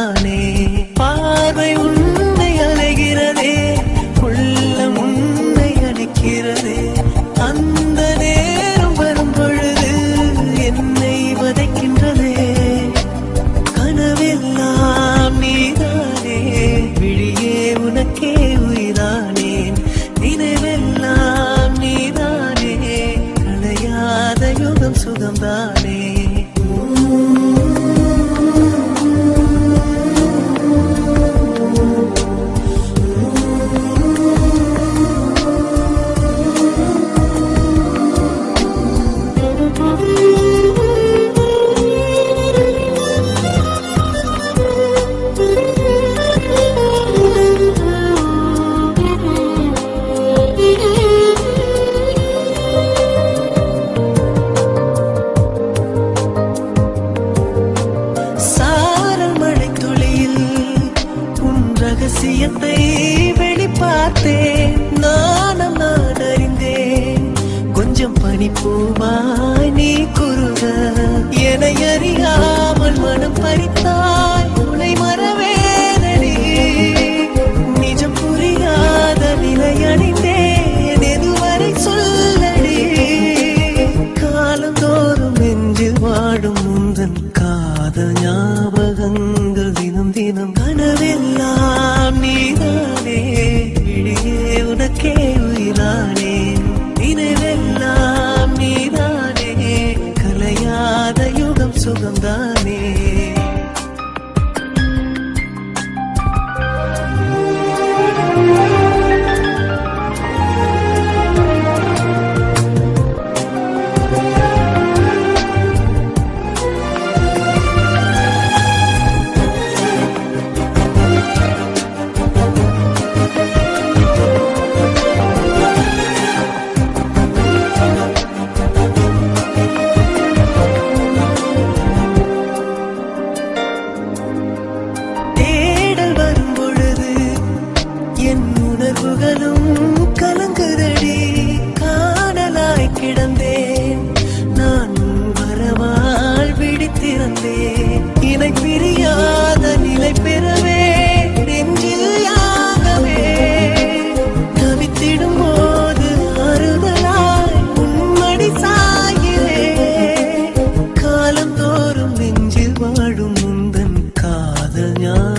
சுகம்தானே. பார்வை உன்னை அலைகிறதே, உள்ளம் உன்னை அணைக்கிறதே. அந்த நேரம் வரும் பொழுது என்னை வதைக்கின்றதே. கனவெல்லாம் நீதானே, விழியே உனக்கே உயிரானேன். நினைவெல்லாம் நீதானே, களையாத யுகம் சுகம்தானே. ரகசியத்தை வெளிப்பார்த்தேன், நானும் நான் அறிந்தேன். கொஞ்சம் பனிப்பூவாய் நீ குறுக, என்னை அறியாமல் மனம் பறித்தாய். உனை மறவேனடி, நிஜம் புரியாத நிலை அடைந்தேன். எதுவரை சொல்லடி, காலந்தோறும் நெஞ்சில் வாடும் முந்தன் காதல் ஞாபகங்கள் தினம் தினம். கனவெல்லாம் நீதானே, விழியே உனக்கே உயிரானேன். நினைவெல்லாம் நீதானே, கலையாத யுகம் சுகம்தானே. உணர்வுகளும் கலங்குதடி, காணலாய் கிடந்தேன் நான். வரவால் விழித்திருந்தேன், இணை பிரியாத நிலை பெறவே நெஞ்சில் யாகவே. தவித்திடும் போது அறுதலாய் உன்மடி சாகிறேன். காலந்தோறும் நெஞ்சில் வாழும் முந்தன் காதல் ஞாபகம்